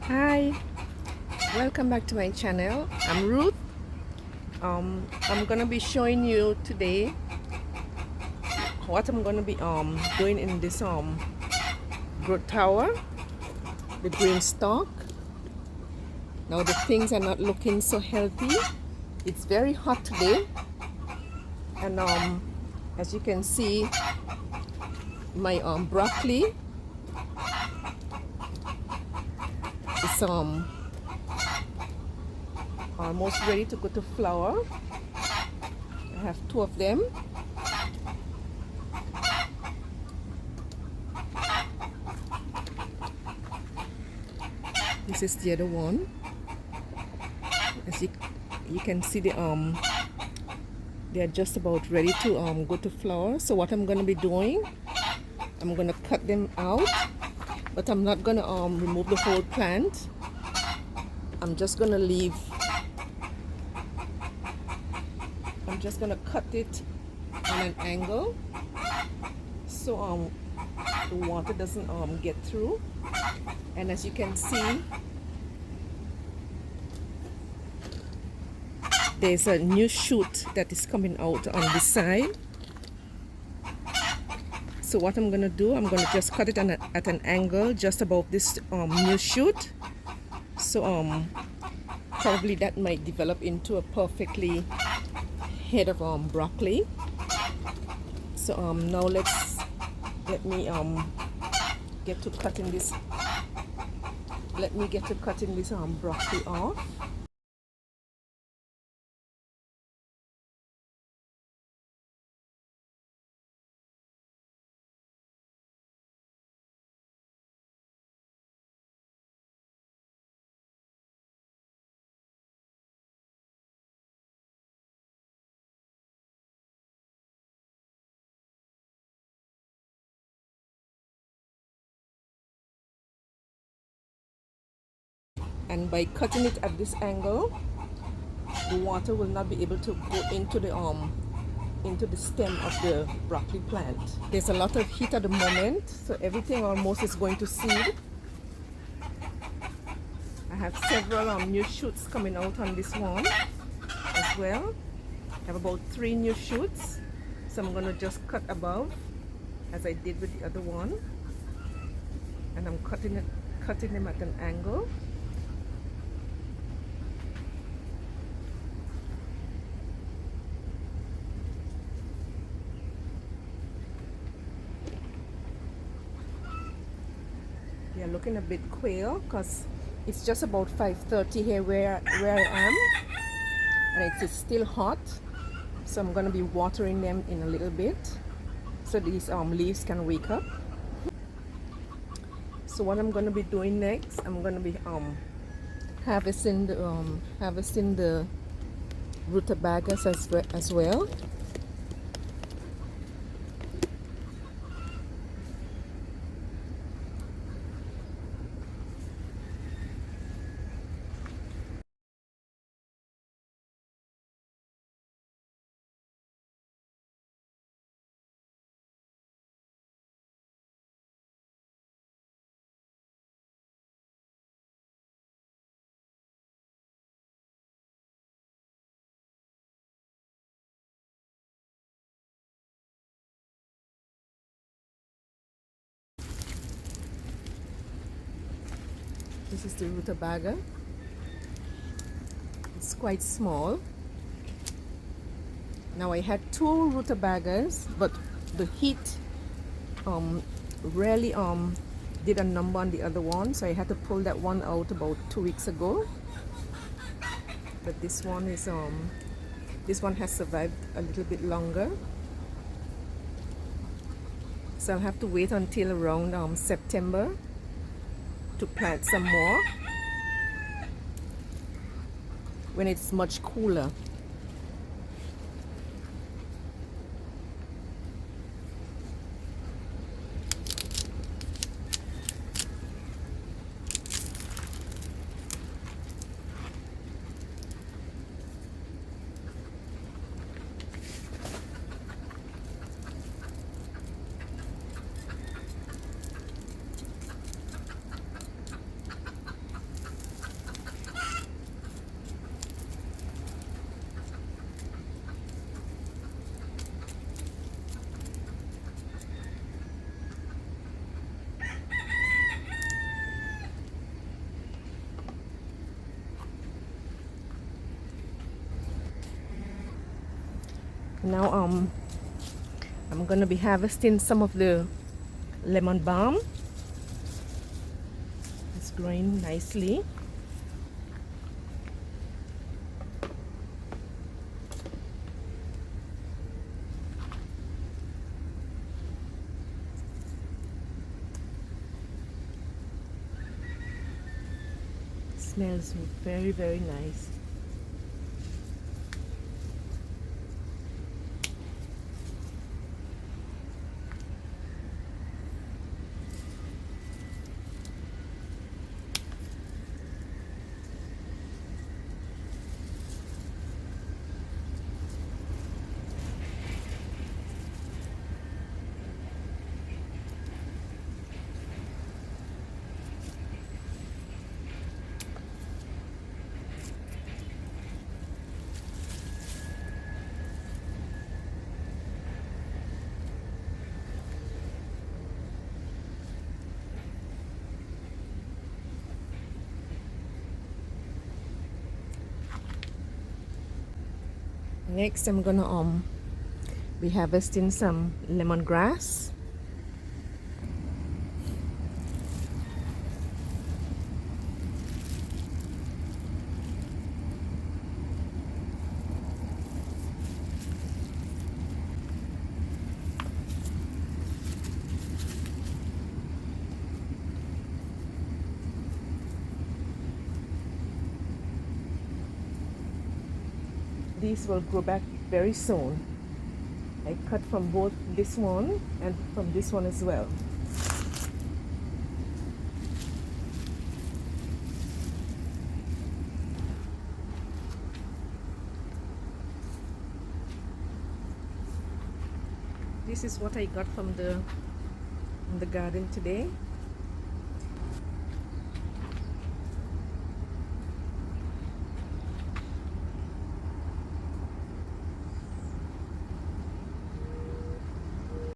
Hi, welcome back to my channel. I'm Ruth. I'm gonna be showing you today what I'm gonna be doing in this growth tower, the green stalk. Now the things are not looking so healthy. It's very hot today, and as you can see, my broccoli is almost ready to go to flower. I have two of them. This is the other one. As you can see, they're just about ready to go to flower. So what I'm gonna be doing, I'm gonna cut them out, but I'm not gonna remove the whole plant. I'm just gonna cut it on an angle so the water doesn't get through. And as you can see, there's a new shoot that is coming out on this side. So what I'm gonna do, I'm gonna just cut it at an angle just above this new shoot. So probably that might develop into a perfectly head of broccoli. So now let me get to cutting this. Let me get to cutting this broccoli off. And by cutting it at this angle, the water will not be able to go into the stem of the broccoli plant. There's a lot of heat at the moment, so everything almost is going to seed. I have several new shoots coming out on this one as well. I have about 3 new shoots, so I'm going to just cut above as I did with the other one, and I'm cutting them at an angle. They are looking a bit quail because it's just about 5:30 here where I am, and it is still hot. So I'm gonna be watering them in a little bit so these leaves can wake up. So what I'm gonna be doing next, I'm gonna be harvesting the rutabagas as well. This is the rutabaga. It's quite small. Now I had 2 rutabagas, but the heat really did a number on the other one, so I had to pull that one out about 2 weeks ago. But this one has survived a little bit longer, so I'll have to wait until around September to plant some more when it's much cooler. Now I'm gonna be harvesting some of the lemon balm. It's growing nicely. Smells very, very nice. Next, I'm gonna be harvesting some lemongrass. These will grow back very soon. I cut from both this one and from this one as well. This is what I got from the garden today.